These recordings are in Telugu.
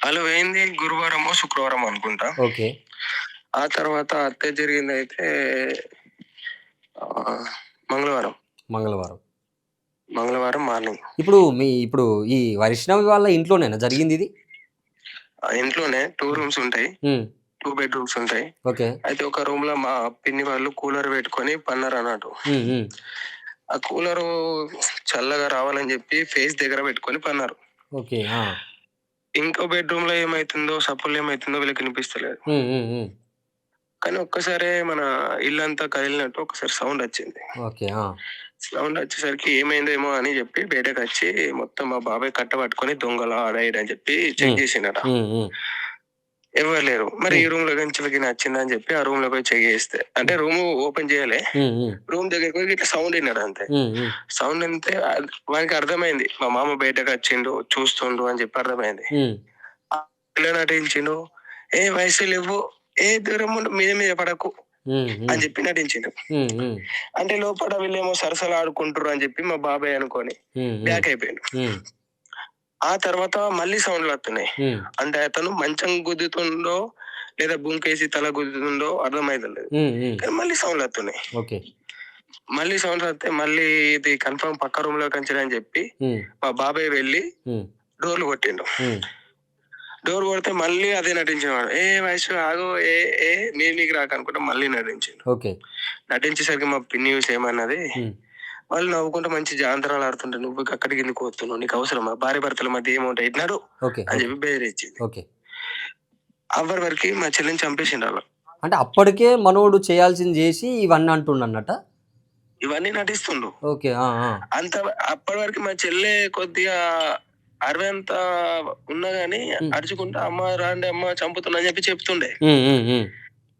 వాళ్ళు పోయింది గురువారమో, శుక్రవారమో అనుకుంటా. ఓకే. ఆ తర్వాత హత్య జరిగిందయితే ఆహ్, మంగళవారం. మంగళవారం. మంగళవారం మార్నింగ్. ఇప్పుడు ఈ వైష్ణవి వాళ్ళ ఇంట్లోనేనా జరిగిందిది? ఇంట్లోనే 2 హ్మ్. రూమ్స్ ఉంటాయి. హ్మ్. 2 బెడ్‌రూమ్స్ ఉంటాయి. ఓకే. అయితే ఒక రూమ్‌లో మా పిన్ని వాళ్ళు కూలర్ పెట్టుకొని పన్నారన్నట్టు. హ్మ్. హ్మ్. ఆ కూలరు చల్లగా రావాలని చెప్పి ఫేస్ దగ్గర పెట్టుకొని పన్నారు. ఓకే. ఆ! ఇంకో బెడ్‌రూమ్‌లో ఏమైతుందో, సప్పుడ్లేమైతుందో వీళ్ళకి వినిపిస్తలేదు. హ్మ్. హ్మ్. హ్మ్. కానీ ఒక్కసారే మన ఇల్లంతా కదిలినట్టు ఒకసారి సౌండొచ్చింది. ఓకే. ఆ! సౌండొచ్చేసరికి ఏమైందేమో అని జెప్పి బయటకొచ్చి మొత్తం మా బాబాయ్ కట్ట పట్టుకొని దొంగలు ఆడ ఈడ అని జెప్పి చెక్ హ్మ్. జేసిండట. హ్మ్. హ్మ్. ఎవ్వరు లేరు. మరి ఈ హ్మ్. రూమ్‌లోకెంచెలికి నచ్చిందని జెప్పి ఆ రూమ్‌లోకి పోయి చెక్ జేస్తే అంటే హ్మ్. రూము ఓపెన్ జేయలే. హ్మ్. హ్మ్. రూమ్ దగ్గరికి పోయి ఇట్లా సౌండ్ ఇన్నాడంతే. హ్మ్. హ్మ్. సౌండ్ ఇంతే వానికి అర్థమైంది. మా మామ బయటకొచ్చిండు, చూస్తుండు అని జెప్పి అర్థమైంది. హ్మ్. ఎలా నటించిండు, "ఏ వయసు లెవ్వు, ఏ దూరముండు మీద మీద పడకు" హ్మ్. అని హ్మ్. జెప్పి నటించిండు. హ్మ్. హ్మ్. అంటే లోపల వీళ్ళేమో సరసలాడుకుంటుర్రు అని జెప్పి మా బాబాయ్ అనుకోని హ్మ్. హ్మ్. బ్యాక్ అయిపోయిండు. హ్మ్. ఆ తర్వాత మళ్ళీ సౌండ్‌లొత్తున్నాయి. హ్మ్. అంటే అతను మంచం గుద్దుతుండో, లేదా బుంకేసి తల గుద్దుతుండో అర్థమైతలేదు. హ్మ్. హ్మ్. కానీ మళ్ళీ సౌండ్‌లొత్తున్నాయి. ఓకే. మళ్ళీ సౌండ్స్ వస్తే మళ్ళీ ఇది కన్ఫర్మ్ పక్క రూమ్‌లోకెంచలే అని జెప్పి హ్మ్. మా బాబాయ్ వెళ్లి హ్మ్. డోర్లు కొట్టిండు. హ్మ్. డోర్ కొడితే మళ్ళీ అదే నటించేవాడు. "ఏ వైషు ఆగు ఏ ఏ మీదికి రాకు" అనుకుంట మళ్ళీ నటించిండు. ఓకే. నటించేసరికి మా పిన్ని చూసి ఏమన్నది, హ్మ్. వాళ్ళు నవ్వుకుంటూ మంచి జాంతరాలు ఆడుతుంటే నువ్వు అక్కడికి ఎందుకు పోతున్నావు? నీకు అవసరమా? భార్యాభర్తల మధ్య ఏముంటాయి? ఇటు నడు ఓకే. అని ఓకే. చెప్పి బెదిరించింది. ఓకే. అప్పటి వరకి మా చెల్లిని చంపేసిండాళ్ళు. అంటే అప్పటికే మనోడు చేయాల్సింది జేసి ఇవన్నీ అంటుండన్నట? ఇవన్నీ నటిస్తుండు. ఓకే. ఆ! ఆ! అంత అప్పటి వరకు మా చెల్లె కొద్దిగా అరవంతా ఉన్నా గాని హ్మ్. అరుచుకుంటా "అమ్మ రాండి అమ్మ చంపుతున్నా" అని చెప్పి చెప్తుండే. హ్మ్. హ్మ్. హ్మ్.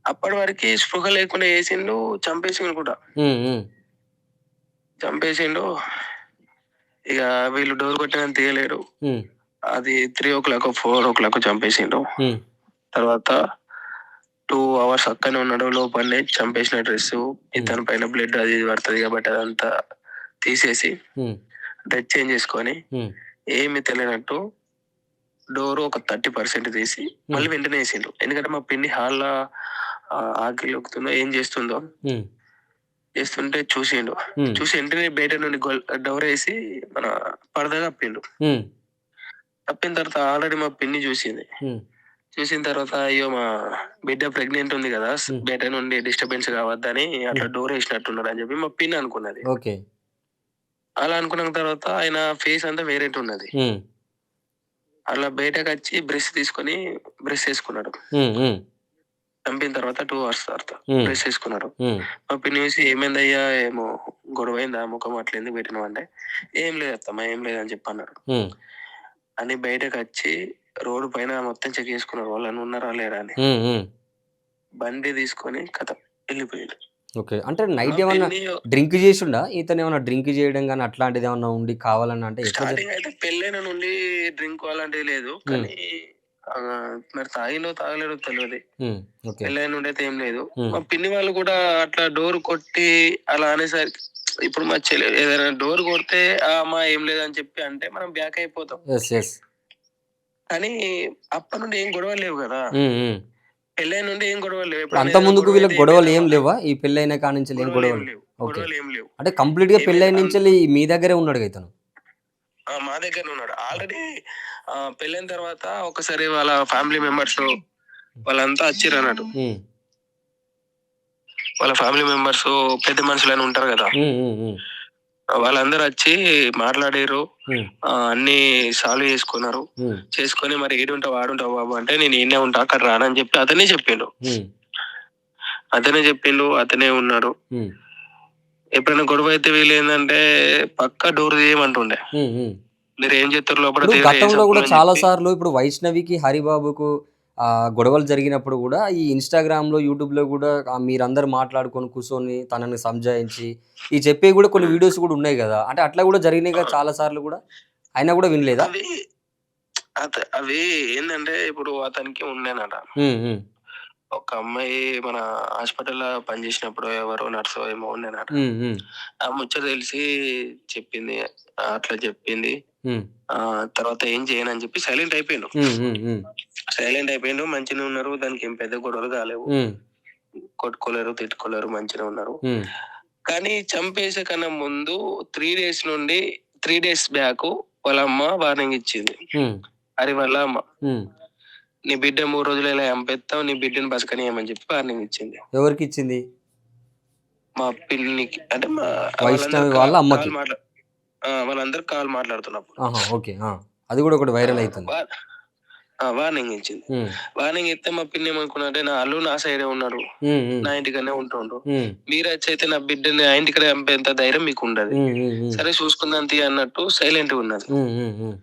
అప్పటి వరకి స్పృహ లేకుండా చేసిండు. చంపేసిండు కూడా. హ్మ్. హ్మ్. చంపేసిండు. ఇగ వీళ్ళు డోర్ కొట్టినా తీయలేరు. హ్మ్. అది 3:00, 4:00 చంపేసిండు. హ్మ్. తర్వాత 2 అవర్స్ అక్కనే ఉన్నాడు. లోపలనే చంపేసిన డ్రెస్సు, హ్మ్. ఇతని పైన బ్లడ్ అది ఇది పడతది కాబట్టి అదంతా తీసేసి హ్మ్. డ్రెస్ చేంజ్ చేసుకొని హ్మ్. ఏమి తెలియనట్టు డోర్ ఒక 30% తీసి హ్మ్. మళ్ళీ వెంటనే ఏసిండు. ఎందుకంటే మా పిన్ని హాల్‌లో ఆకలి ఉక్కుతుందో ఏం చేస్తుందో హ్మ్. చేస్తుంటే చూసిండు. హ్మ్. చూసి వెంటనే బయట నుండి డోరేసి మన పరదా కప్పిండు. హ్మ్. కప్పిన తర్వాత ఆల్రెడీ మా పిన్ని చూసింది. హ్మ్. చూసిన తర్వాత అయ్యో! మా బిడ్డ ప్రెగ్నెంట్ ఉంది గదా! హ్మ్. బయట నుండి డిస్టర్బెన్స్ కావద్దని హ్మ్. అట్లా డోర్ ఏసినట్టున్నాడని చెప్పి మా పిన్ని అనుకున్నది. ఓకే. అలా అనుకున్న తర్వాత ఆయన ఫేస్ అంతా వేరేటున్నది. హ్మ్. అలా బయటకచ్చి బ్రష్ తీసుకొని బ్రష్ ఏసుకున్నాడు. హ్మ్. హ్మ్. చంపిన తర్వాత 2 అవర్స్ తర్వాత హ్మ్. బ్రష్ ఏసుకున్నాడు. హ్మ్. మా పిన్ని చూసి "ఏమైందయ్యా? ఏమో గొడవయిందా? ముఖం అట్లా ఎందుకు పెట్టినావు" అంటే, "ఏం లేదు అత్తమ్మ ఏం లేదు" అని చెప్పి అన్నాడు. హ్మ్. అని బయటకచ్చి రోడ్డు పైన మొత్తం చెక్ చేసుకున్నారు. వాళ్ళని ఉన్నారా లేరా అని. హ్మ్. హ్మ్. బండి తీసుకొని ఖతం ఎళ్ళిపోయిండు. ఓకే. అంటే మా నైట్ ఏమన్నా పిన్ని డ్రింక్ జేశుండా? ఇతనేమన్నా డ్రింక్ జేయడం గాని అట్లాంటిదేమన్నా ఉండి కావాలని అంటే ఎట్లా స్టార్టింగ్ అయితే పెళ్ళైన నుండి డ్రింక్ అలాంటిది లేదు. హ్మ్. కానీ మరి తాగిండో తాగలేడో తెలవది. హ్మ్. ఓకే. పెళ్ళైన నుండి అయితే ఏం లేదు. హ్మ్. మా పిన్ని వాళ్ళు కూడా అట్లా డోర్ కొట్టి అలా అనేసరికి ఇప్పుడు మా చెల్లి ఏదైనా డోర్ కొడితే అమ్మ ఏం లేదని చెప్పి అంటే మనం బ్యాక్ అయిపోతాం. యెస్. యెస్. కానీ అప్పటి నుండి ఏం గొడవలు లేవు గదా! హ్మ్. హ్మ్. పెళ్ళైన నుండి ఏం గొడవలు లేవు. ఇప్పుడు ఎప్పుడైనా అంత ఏదైనా ముందుకు గొడవ అయితే వీళ్ళకి ఏమైంది గొడవలేం అమ్మ? లేవా? ఈ పెళ్లయిన కాడ్నుంచెల్లి ఏం గొడవలేం గొడవలు? లేవు. ఓకే. గొడవలేం లేవు. అంటే కంప్లీట్‌గా ఏమైంది పెళ్లయిన నుంచెల్లి మీ దగ్గరే ఉన్నాడుగా ఇతను. మా దగ్గరనే ఉన్నాడు. ఆల్రెడీ పెళ్ళైన తర్వాత ఒకసారి వాళ్ళ ఫ్యామిలీ మెంబర్స్ వాళ్ళంతా వచ్చిర్రన్నట్టు. హ్మ్. వాళ్ళ ఫ్యామిలీ మెంబర్స్ పెద్ద మనుషులని ఉంటారు గదా! హ్మ్. హ్మ్. హ్మ్. వాళ్ళందరూ వచ్చి మాట్లాడిర్రు. హ్మ్. అన్నీ సాల్వ్ చేసుకున్నారు. హ్మ్. చేసుకొని మరి ఈడుంటావు, ఆడుంటావు బాబు అంటే నేను ఈడనే ఉంటా అక్కడ రానని చెప్పి అతనే చెప్పిండు. హ్మ్. అతనే చెప్పిండు. అతనే ఉన్నాడు. హ్మ్. ఎప్పుడైనా గొడవ అయితే వీళ్ళేందంటే పక్కా డోర్ తీయమంటుండే. హ్మ్. హ్మ్. మీరేం చేత్తుర్రు లోపల ఇప్పుడు తీయరు ఏం గతంలో గూడా సంపులు అని చాలా చెప్పి సార్లు ఇప్పుడు 'వైష్ణవికి', 'హరిబాబుకు' గొడవలు జరిగినప్పుడు గూడా ఈ ఇన్‌స్టాగ్రామ్‌లో, యూట్యూబ్‌లో గూడా మీరందరూ మాట్లాడుకొని కూర్చొని తనని సంజాయించి ఈ చెప్పేవి గూడా కొన్ని హ్మ్. వీడియోస్ గూడా ఉన్నాయి గదా! అంటే అట్లా గూడా జరిగినాయిగా చాలా సార్లు గూడా. అయినా గూడా వినలేదా? అవి అవి ఏందంటే ఇప్పుడు అతనికి ఉండేనట. హ్మ్. హ్మ్. ఒక అమ్మాయి మన హాస్పిటల్లో పనిచేసినప్పుడు ఎవరో నర్సో ఏమో ఉండేనట. హ్మ్. హ్మ్. ఆ ముచ్చట తెలిసి చెప్పింది. అట్లా చెప్పింది. హ్మ్. తర్వాత ఏం చేయనని చెప్పి సైలెంట్ అయిపోయిండు. హ్మ్. హ్మ్. హ్మ్. సైలెంట్ అయిపోయిండు. మంచిగానే ఉన్నారు. దానికేం పెద్ద గొడవలు కాలేవు. హ్మ్. కొట్టుకోలేరు, తిట్టుకోలేరు. మంచిగానే ఉన్నారు. హ్మ్. కానీ చంపేసే కన్నా ముందు 3 డేస్ నుండి 3 డేస్ బ్యాక్ వాళ్ళ అమ్మ వార్నింగ్ ఇచ్చింది. హ్మ్. అది వాళ్ళ అమ్మ. హ్మ్. నీ బిడ్డ 3 రోజులలో చంపేత్తాం. నీ బిడ్డని బతకనీయమని చెప్పి వార్నింగ్ ఇచ్చింది. ఎవరికిచ్చింది? మా పిన్నికి అంటే వాళ్ళందరూ వైష్ణవి వాళ్ళ అమ్మకి. కాల్ మాట్లా వాళ్ళందరూ కాల్ మాట్లాడుతున్నప్పుడు. ఆహా! ఓకే. ఆ! అది గూడా ఒకటి ఆ! వైరల్ అయితుంది. వా వార్నింగ్ ఇచ్చింది. హ్మ్. వార్నింగ్ ఇస్తే మా పిన్ని ఏమనుకున్నాదంటే నా అల్లుడు నా సైడే ఉన్నాడు. హ్మ్. హ్మ్. నా ఇంటికనే ఉంటుండు. హ్మ్. మీరచ్చయితే నా బిడ్డని ఆ ఇంటికడే చంపేంత ధైర్యం మీకుండది. హ్మ్. హ్మ్. హ్మ్. సరే చూసుకుందాం తీ అన్నట్టు సైలెంట్‌గా ఉన్నది. హ్మ్. హ్మ్. హ్మ్.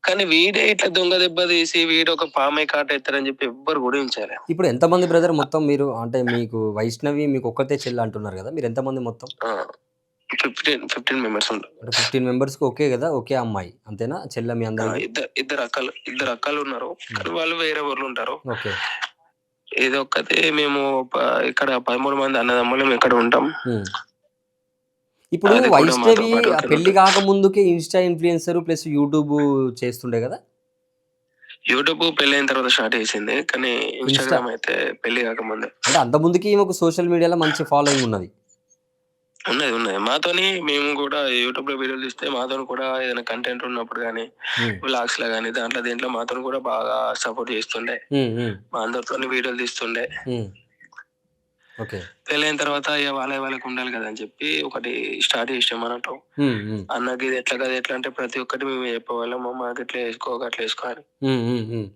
కానీ వీడే ఇట్లా దొంగ దెబ్బ తీసి వీడు ఒక పామై కాటేత్తారని చెప్పి ఎవ్వరు కూడా ఊహించలే. ఇప్పుడు ఎంతమంది బ్రదర్ మొత్తం మీరు? అంటే మీకు వైష్ణవి మీకొక్కతే చెల్లి అంటున్నారు గదా! మీరెంతమంది మొత్తం? ఆ! 15 మెంబర్స్ ఉంటారు. అంటే 15 మెంబర్స్‌కి ఓకే గదా! ఒకే అమ్మాయి. అంతేనా? చెల్లె మీ అందరికి? ఇద్దరు అక్కలున్నారు. హ్మ్. కానీ వాళ్ళు వేరే ఊర్లుంటారు. ఓకే. ఇదొక్కటే మేము ఇక్కడ 13 మంది అన్నదమ్ములం ఇక్కడ ఉంటాం. హ్మ్. ఇప్పుడు అది కూడా మాతో వైష్ణవి పాటు ఇక్కడే పెళ్లి ఉంటది. గాకముందుకే ఇన్‌స్టా ఇన్‌ఫ్లుయెన్సర్ ప్లస్ యూట్యూబు చేస్తుండే గదా! యూట్యూబ్ పెళ్ళైన తర్వాత స్టార్ట్ చేసింది. కానీ ఇన్‌స్టా ఇన్‌స్టాగ్రామ్ అయితే పెళ్లి కాకముందే. అంటే అంతకుముందుకి ఈమెకు సోషల్ మీడియాలో మంచి ఫాలోయింగ్ ఉన్నది. ఉన్నది. మేము కూడా యూట్యూబ్‌లో వీడియోలు తీస్తే మాతోని కూడా ఏదైనా కంటెంట్ ఉన్నప్పుడు గానీ, హ్మ్. వ్లాగ్స్‌లో గానీ దాంట్లో దీంట్లో మాతోని కూడా బాగా సపోర్ట్ చేస్తుండే. హ్మ్. హ్మ్. మా అందరితోని వీడియోలు తీస్తుండే. హ్మ్. ఓకే. పెళ్ళైన తర్వాత ఇగ వాళ్ళకి ఉండాలి కదా అని చెప్పి ఒకటి స్టార్ట్ చేసినాం అన్నట్టు. హ్మ్. హ్మ్. అన్నకి ఇది ఎట్లా అంటే ప్రతి ఒక్కటి మేము చెప్పేవాళ్ళము. మాకు ఇట్లా ఏసుకో, అట్లా ఏసుకో అని. హ్మ్. హ్మ్. హ్మ్.